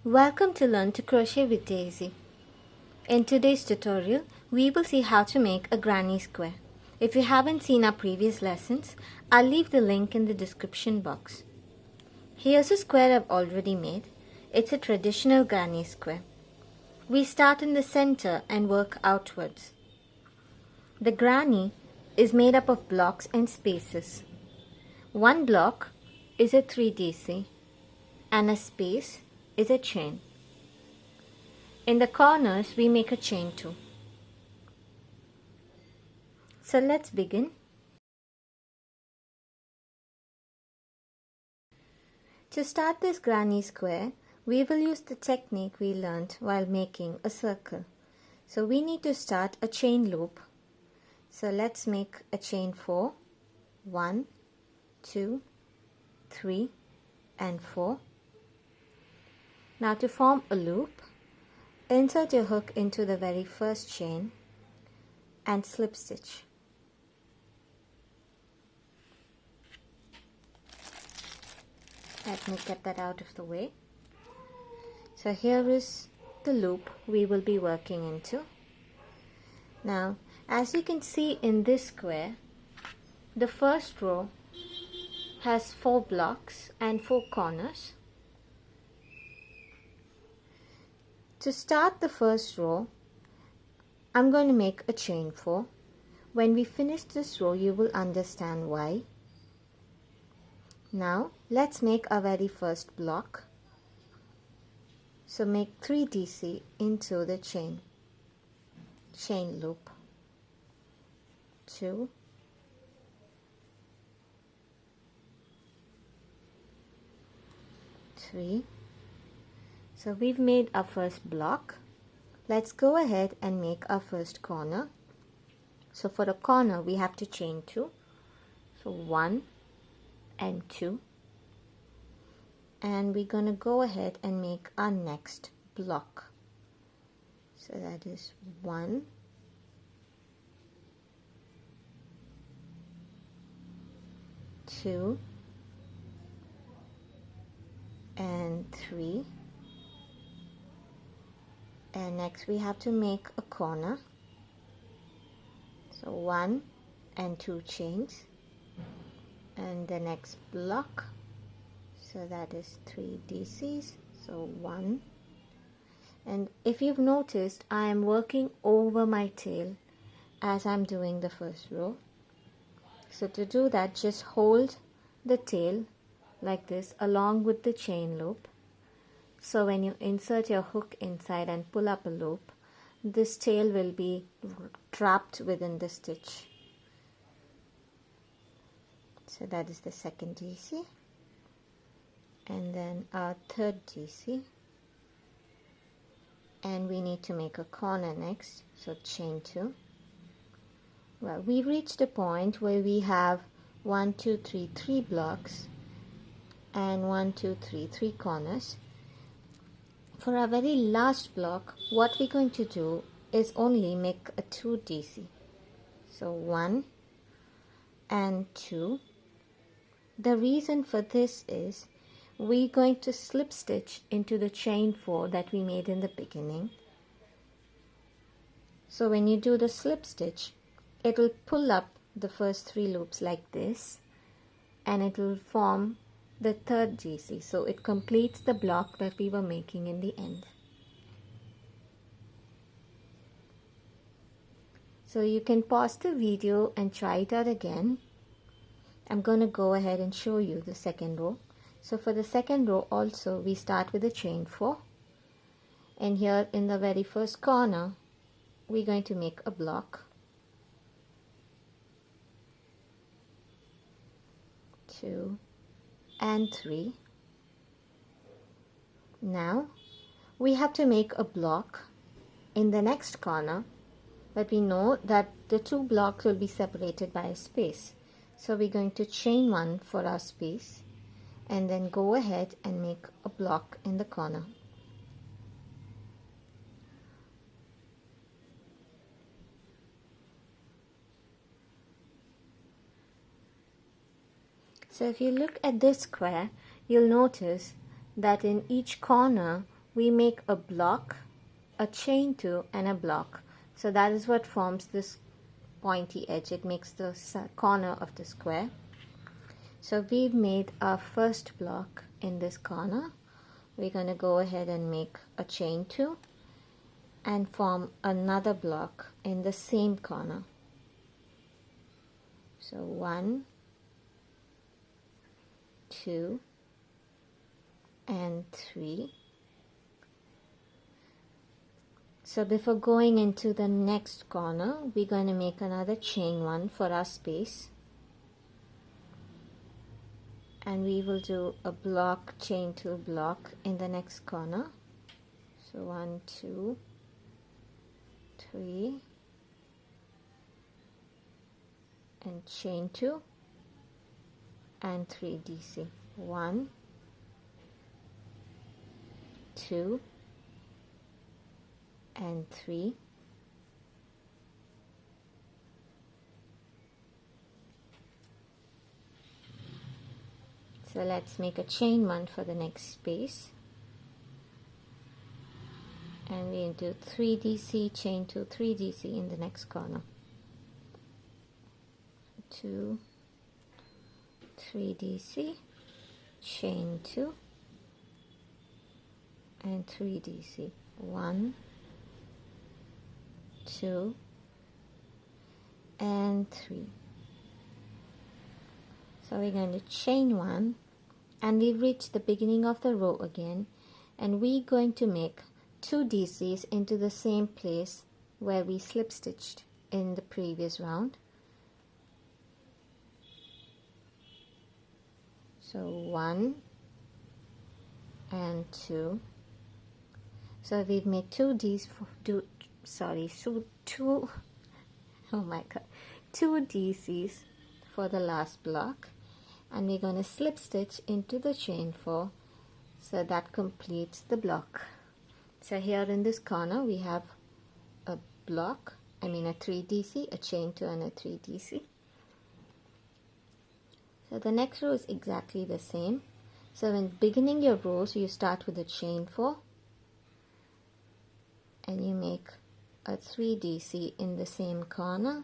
Welcome to Learn to Crochet with Daisy. In today's tutorial, we will see how to make a granny square. If you haven't seen our previous lessons, I'll leave the link in the description box. Here's a square I've already made. It's a traditional granny square. We start in the center and work outwards. The granny is made up of blocks and spaces. One block is a 3DC and a space is a chain. In the corners, we make a chain too. So let's begin. To start this granny square, we will use the technique we learned while making a circle. So we need to start a chain loop. So let's make a chain 4. 1, 2, 3 and 4. Now to form a loop, insert your hook into the very first chain and slip stitch. Let me get that out of the way. So here is the loop we will be working into. Now, as you can see in this square, the first row has 4 blocks and 4 corners. To start the first row, I'm going to make a chain 4. When we finish this row, you will understand why. Now, let's make our very first block. So make 3 DC into the chain loop. 2, 3. So we've made our first block. Let's go ahead and make our first corner. So for the corner we have to chain 2. So 1 and 2. And we're going to go ahead and make our next block. So that is 1, 2 and 3. And next we have to make a corner. So 1 and 2 chains. And the next block. So that is 3 DCs. So 1. And if you've noticed, I am working over my tail as I'm doing the first row. So to do that, just hold the tail like this along with the chain loop. So when you insert your hook inside and pull up a loop, this tail will be trapped within the stitch. So that is the second DC. And then our third DC. And we need to make a corner next. So chain 2. Well, we've reached a point where we have 1, 2, 3, 3 blocks and 1, 2, 3, 3 corners. For our very last block, what we're going to do is only make a 2 DC. So 1 and 2. The reason for this is we're going to slip stitch into the chain 4 that we made in the beginning. So when you do the slip stitch, it will pull up the first 3 loops like this, and it will form the third DC. So it completes the block that we were making in the end. So you can pause the video and try it out again. I'm going to go ahead and show you the second row. So for the second row also, we start with a chain 4. And here in the very first corner, we're going to make a block. 2 and 3. Now we have to make a block in the next corner, but we know that the 2 blocks will be separated by a space. So we're going to chain 1 for our space and then go ahead and make a block in the corner. So if you look at this square, you'll notice that in each corner we make a block, a chain 2 and a block. So that is what forms this pointy edge. It makes the corner of the square. So we've made our first block in this corner. We're going to go ahead and make a chain 2 and form another block in the same corner. So 1, 2 and 3. So before going into the next corner, we're going to make another chain 1 for our space, and we will do a block, chain 2 block in the next corner. So 1, 2, 3 and chain 2 and 3 DC. 1, 2 and 3. So let's make a chain 1 for the next space, and we do 3 DC, chain 2, 3 DC in the next corner. 2, 3 DC, chain 2 and 3 DC. 1, 2 and 3. So we're going to chain 1, and we've reached the beginning of the row again, and we're going to make 2 DCs into the same place where we slip stitched in the previous round. So 1 and 2. So we've made 2 DCs for the last block, and we're going to slip stitch into the chain 4. So that completes the block. So here in this corner we have a block, a 3 DC, a chain 2 and a 3 DC. So the next row is exactly the same. So when beginning your rows, you start with a chain 4 and you make a 3 DC in the same corner.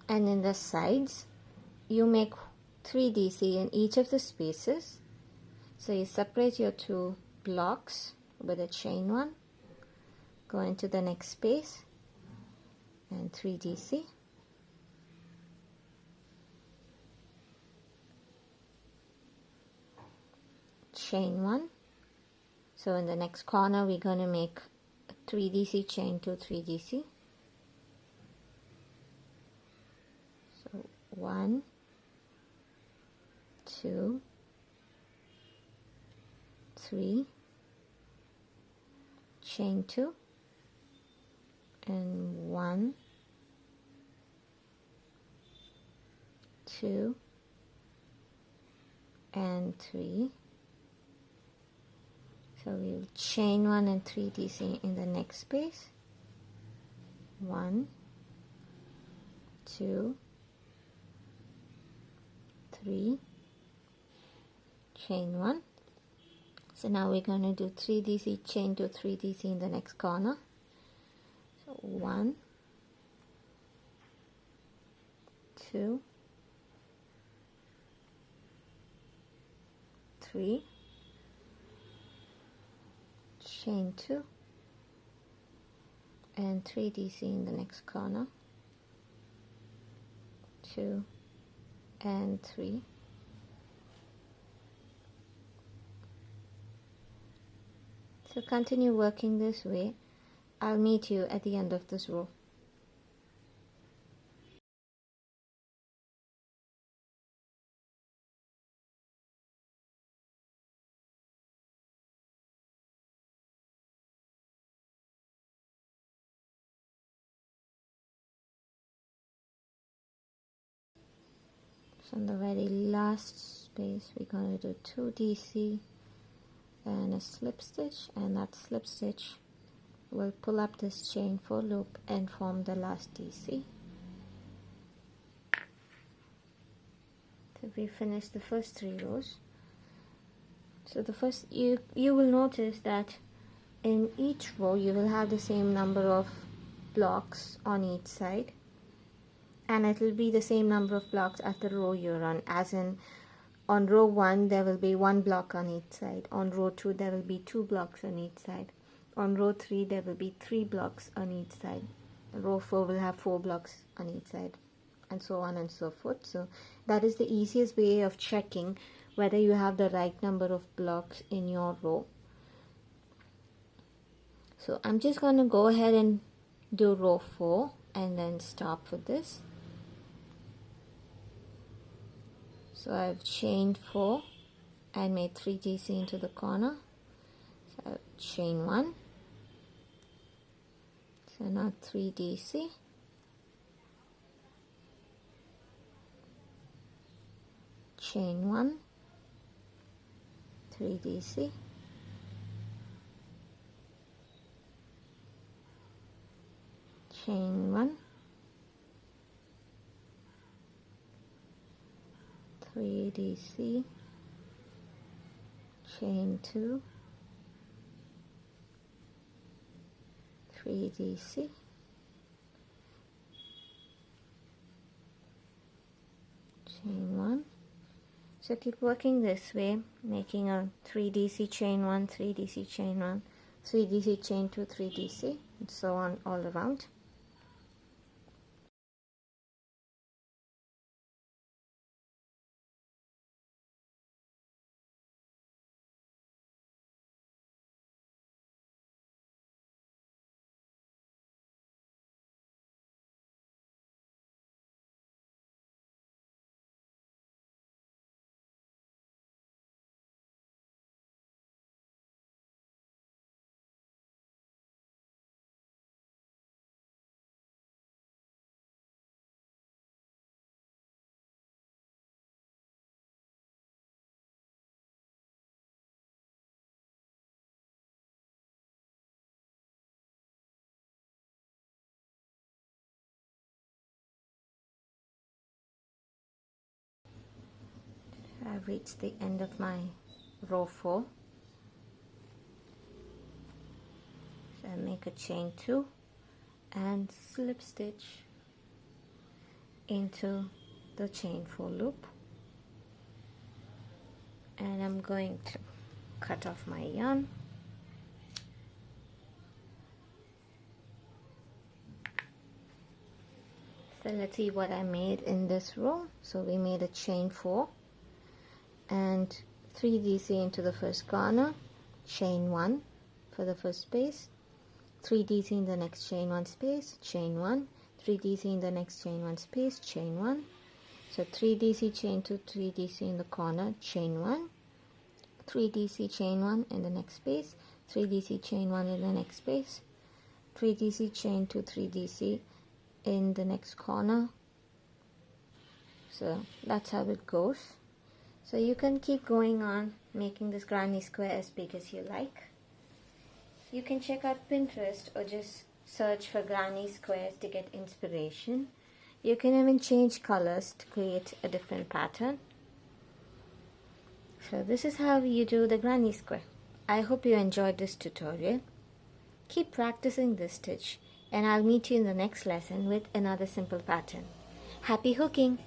And in the sides, you make 3 DC in each of the spaces. So you separate your 2 blocks with a chain 1, go into the next space and 3 DC. Chain 1. So in the next corner we're going to make 3 DC, chain 2, 3 DC. So 1, 2, 3, chain 2 and 1, 2 and 3. So we will chain 1 and 3 DC in the next space. 1, 2, 3, chain 1. So now we're going to do 3 DC, chain 2, 3 DC in the next corner. So 1, 2, 3, chain 2 and 3 DC in the next corner. 2 and 3. So continue working this way. I'll meet you at the end of this row. So in the very last space we're going to do 2 DC and a slip stitch, and that slip stitch will pull up this chain 4 loop and form the last DC. So we finished the first 3 rows. So the first, you will notice that in each row you will have the same number of blocks on each side, and it will be the same number of blocks at the row you're on, as in on row 1 there will be 1 block on each side, on row 2 there will be 2 blocks on each side, on row 3 there will be 3 blocks on each side, row 4 will have 4 blocks on each side, and so on and so forth. So that is the easiest way of checking whether you have the right number of blocks in your row. So I'm just going to go ahead and do row 4 and then stop for this. So I've chained 4 and made 3 DC into the corner. So I've chain 1. So now 3 DC. Chain 1. 3 DC. Chain 1. 3 DC. Chain 2. 3 DC. Chain 1. So keep working this way, making a 3 DC chain 1, 3 DC chain 1, 3 DC chain 2, 3 DC, and so on all around. I've reached the end of my row 4. So I make a chain 2 and slip stitch into the chain 4 loop, and I'm going to cut off my yarn. So let's see what I made in this row. So we made a chain 4 and 3 DC into the first corner, chain 1 for the first space, 3 DC in the next chain 1 space, chain 1, 3 DC in the next chain 1 space, chain 1. So 3 DC chain 2, 3 DC in the corner, chain 1, 3 DC chain 1 in the next space, 3 DC chain 1 in the next space, 3 DC chain 2, 3 DC in the next corner. So that's how it goes. So you can keep going on making this granny square as big as you like. You can check out Pinterest or just search for granny squares to get inspiration. You can even change colors to create a different pattern. So this is how you do the granny square. I hope you enjoyed this tutorial. Keep practicing this stitch, and I'll meet you in the next lesson with another simple pattern. Happy hooking!